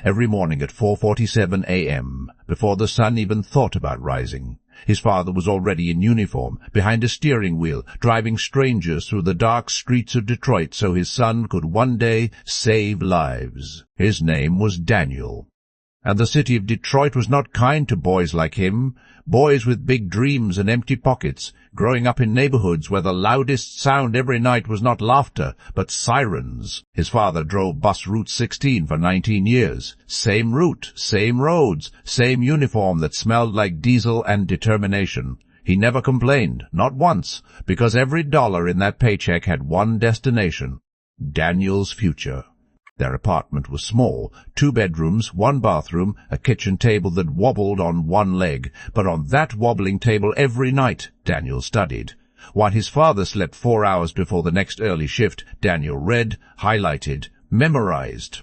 every morning at 4:47 a.m., before the sun even thought about rising. His father was already in uniform, behind a steering wheel, driving strangers through the dark streets of Detroit so his son could one day save lives. His name was Daniel. And the city of Detroit was not kind to boys like him, boys with big dreams and empty pockets, growing up in neighborhoods where the loudest sound every night was not laughter, but sirens. His father drove bus Route 16 for 19 years. Same route, same roads, same uniform that smelled like diesel and determination. He never complained, not once, because every dollar in that paycheck had one destination: Daniel's future. Their apartment was small, 2 bedrooms, 1 bathroom, a kitchen table that wobbled on one leg. But on that wobbling table every night, Daniel studied. While his father slept 4 hours before the next early shift, Daniel read, highlighted, memorized.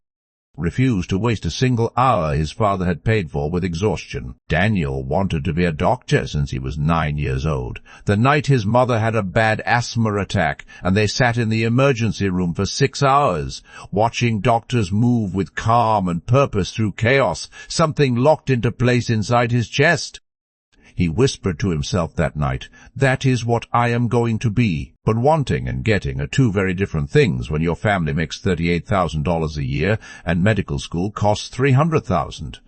Refused to waste a single hour his father had paid for with exhaustion. Daniel wanted to be a doctor since he was 9 years old. The night his mother had a bad asthma attack, and they sat in the emergency room for 6 hours, watching doctors move with calm and purpose through chaos, something locked into place inside his chest. He whispered to himself that night, "That is what I am going to be." But wanting and getting are 2 very different things when your family makes $38,000 a year and medical school costs $300,000.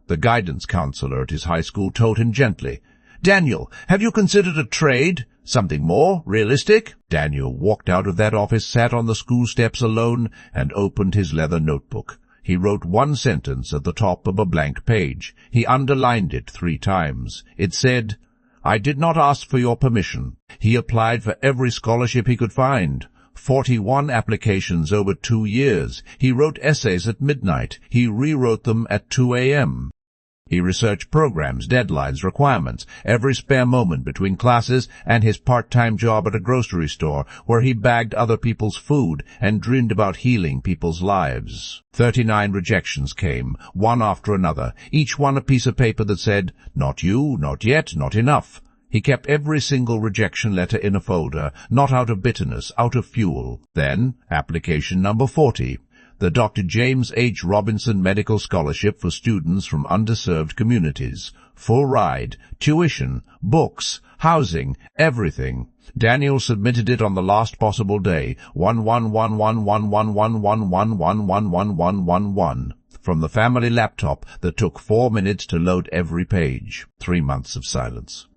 The guidance counselor at his high school told him gently, "Daniel, have you considered a trade? Something more realistic?" Daniel walked out of that office, sat on the school steps alone, and opened his leather notebook. He wrote 1 sentence at the top of a blank page. He underlined it 3 times. It said, "I did not ask for your permission." He applied for every scholarship he could find. 41 applications over 2 years. He wrote essays at midnight. He rewrote them at 2 a.m. He researched programs, deadlines, requirements, every spare moment between classes and his part-time job at a grocery store where he bagged other people's food and dreamed about healing people's lives. 39 rejections came, one after another, each one a piece of paper that said, "Not you, not yet, not enough." He kept every single rejection letter in a folder, not out of bitterness, out of fuel. Then, application number 40. The Dr. James H. Robinson Medical Scholarship for students from underserved communities. Full ride, tuition, books, housing, everything. Daniel submitted it on the last possible day, 1-1-1-1-1-1-1-1-1-1-1-1-1-1-1, from the family laptop that took 4 minutes to load every page. 3 months of silence.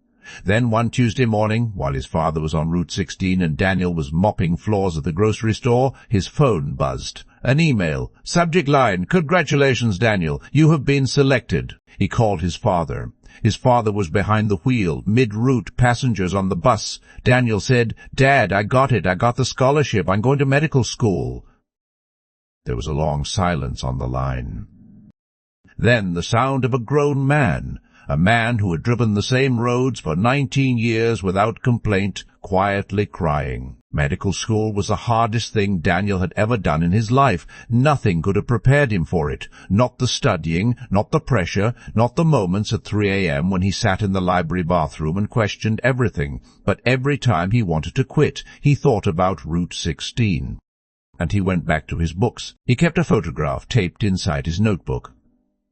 Then one Tuesday morning, while his father was on Route 16 and Daniel was mopping floors at the grocery store, his phone buzzed. An email. Subject line, "Congratulations, Daniel. You have been selected." He called his father. His father was behind the wheel, mid-route, passengers on the bus. Daniel said, "Dad, I got it. I got the scholarship. I'm going to medical school." There was a long silence on the line. Then the sound of a grown man. A man who had driven the same roads for 19 years without complaint, quietly crying. Medical school was the hardest thing Daniel had ever done in his life. Nothing could have prepared him for it. Not the studying, not the pressure, not the moments at 3 a.m. when he sat in the library bathroom and questioned everything. But every time he wanted to quit, he thought about Route 16. And he went back to his books. He kept a photograph taped inside his notebook.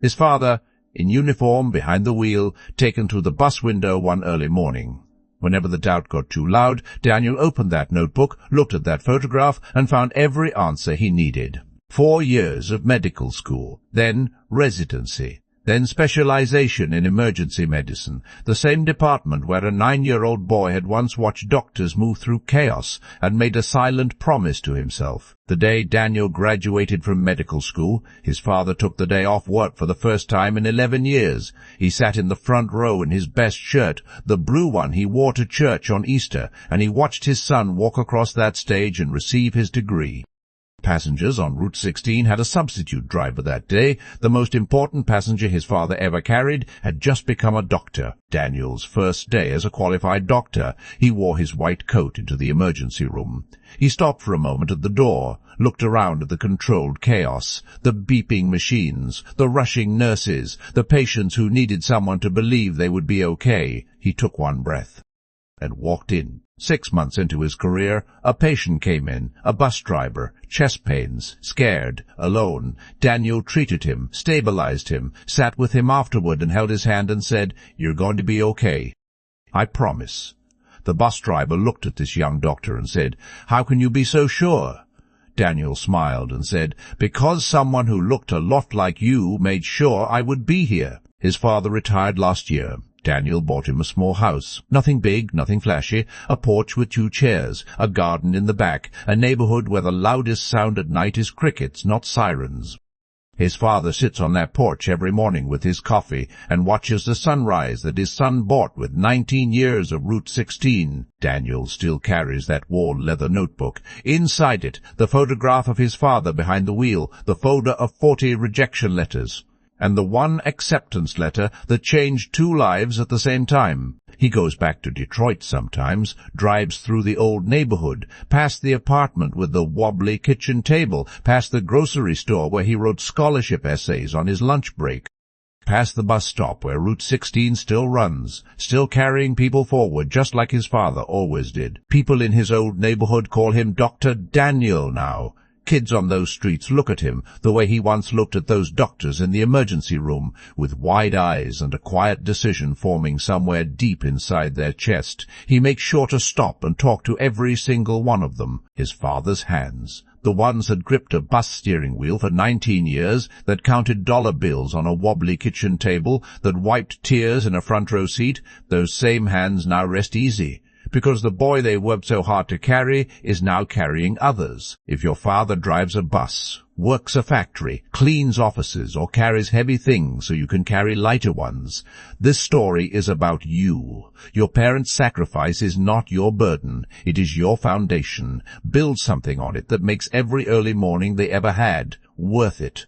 His father, in uniform behind the wheel, taken through the bus window one early morning. Whenever the doubt got too loud, Daniel opened that notebook, looked at that photograph, and found every answer he needed. 4 years of medical school, then residency, then specialization in emergency medicine, the same department where a 9-year-old boy had once watched doctors move through chaos and made a silent promise to himself. The day Daniel graduated from medical school, his father took the day off work for the first time in 11 years. He sat in the front row in his best shirt, the blue one he wore to church on Easter, and he watched his son walk across that stage and receive his degree. Passengers on Route 16 had a substitute driver that day. The most important passenger his father ever carried had just become a doctor. Daniel's first day as a qualified doctor. He wore his white coat into the emergency room. He stopped for a moment at the door, looked around at the controlled chaos, the beeping machines, the rushing nurses, the patients who needed someone to believe they would be okay. He took one breath and walked in, 6 months into his career, a patient came in, a bus driver, chest pains, scared, alone. Daniel treated him, stabilized him, sat with him afterward and held his hand and said, "You're going to be okay. I promise." The bus driver looked at this young doctor and said, "How can you be so sure?" Daniel smiled and said, "Because someone who looked a lot like you made sure I would be here." His father retired last year. Daniel bought him a small house. Nothing big, nothing flashy, a porch with 2 chairs, a garden in the back, a neighborhood where the loudest sound at night is crickets, not sirens. His father sits on that porch every morning with his coffee and watches the sunrise that his son bought with 19 years of Route 16. Daniel still carries that worn leather notebook. Inside it, the photograph of his father behind the wheel, the folder of 40 rejection letters, and the one acceptance letter that changed 2 lives at the same time. He goes back to Detroit sometimes, drives through the old neighborhood, past the apartment with the wobbly kitchen table, past the grocery store where he wrote scholarship essays on his lunch break, past the bus stop where Route 16 still runs, still carrying people forward just like his father always did. People in his old neighborhood call him Dr. Daniel now. Kids on those streets look at him the way he once looked at those doctors in the emergency room, with wide eyes and a quiet decision forming somewhere deep inside their chest. He makes sure to stop and talk to every single one of them. His father's hands, the ones that gripped a bus steering wheel for 19 years, that counted dollar bills on a wobbly kitchen table, that wiped tears in a front row seat, those same hands now rest easy, because the boy they worked so hard to carry is now carrying others. If your father drives a bus, works a factory, cleans offices, or carries heavy things so you can carry lighter ones, this story is about you. Your parents' sacrifice is not your burden. It is your foundation. Build something on it that makes every early morning they ever had worth it.